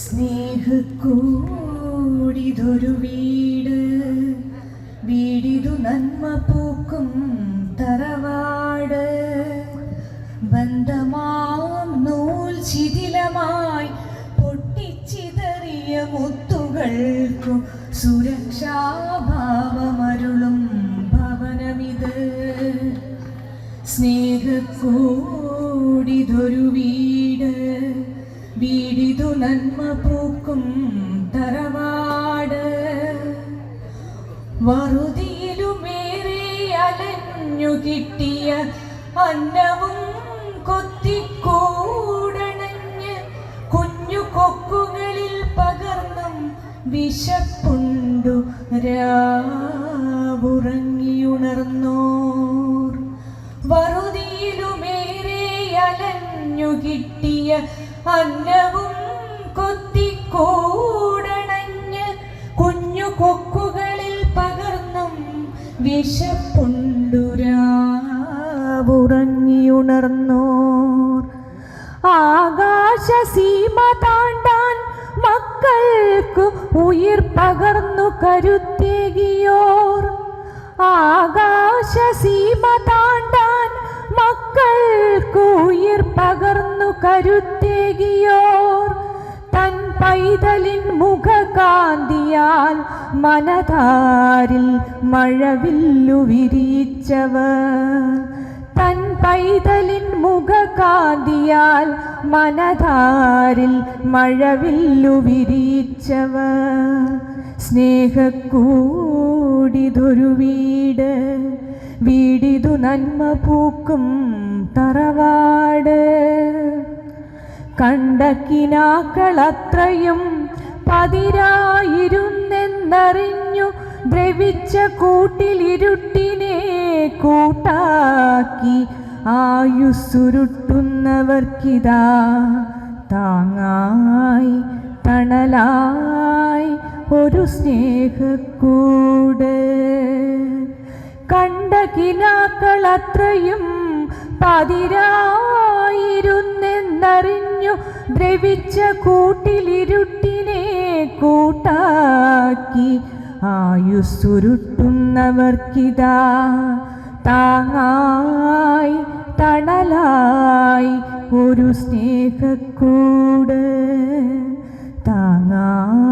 സ്നേഹക്കൂടിതൊരു വീട്, വീടിതു നന്മ പൂക്കും തറവാട്. ബന്ധമാം നൂൽ ശിഥിലമായി പൊട്ടിച്ചിതറിയ മുത്തുകൾക്കു സുരക്ഷാഭാവമരുളും ഭവനമിത്. സ്നേഹക്കൂടിതൊരു വീട്, വീടിതു നന്മ പൂക്കും തറവാട്. വറുതിയിലുമേറെ അലഞ്ഞു കിട്ടിയ അന്നവും കൊത്തിക്കൂടണഞ്ഞ് കുഞ്ഞു കൊക്കുകളിൽ പകർന്നും വിശപ്പുണ്ടു രാവുറങ്ങിയുണർന്നോർ. വറുതിയിലുമേറെ അലഞ്ഞു കിട്ടിയ അന്നവും കൊത്തിക്കൂടണഞ്ഞ് കുഞ്ഞു കൊക്കുകളിൽ പകർന്നും വിശപ്പുണ്ടു രാവുറങ്ങിയുണർന്നോർ. ആകാശസീമ താണ്ടാൻ മക്കൾക്കു ഉയിർ പകർന്നു കരുത്തേകിയോർ. ആകാശസീമ താണ്ടാൻ മക്കൾക്കു ഉയിർ പകർന്നു കരുത്തേകിയോർ. തൻ പൈതലിൻ മുഖകാന്തിയാൽ മനതാരിൽ മഴവില്ലു വിരിച്ചവർ. തൻ പൈതലിൻ മുഖകാന്തിയാൽ മനതാരിൽ മഴവില്ലു വിരിച്ചവർ. സ്നേഹക്കൂടിതൊരു വീട്, വീടിതു നന്മ പൂക്കും തറവാട്. കണ്ട കിനാക്കളത്രയും പതിരായിരുന്നെന്നറിഞ്ഞു ദ്രവിച്ച കൂട്ടിലിരുട്ടിനെ കൂട്ടാക്കി ആയുസ്സുരുട്ടുന്നവർക്കിതാ താങ്ങായി തണലായി ഒരു സ്നേഹക്കൂട്. കണ്ട കിനാക്കളത്രയും പതിരായിരുന്നെന്നറിഞ്ഞു ദ്രവിച്ച കൂട്ടിലിരുട്ടിനെ കൂട്ടാക്കി ആയുസ്സുരുട്ടുന്നവർക്കിതാ താങ്ങായി തണലായി ഒരു സ്നേഹക്കൂട്. താങ്ങായി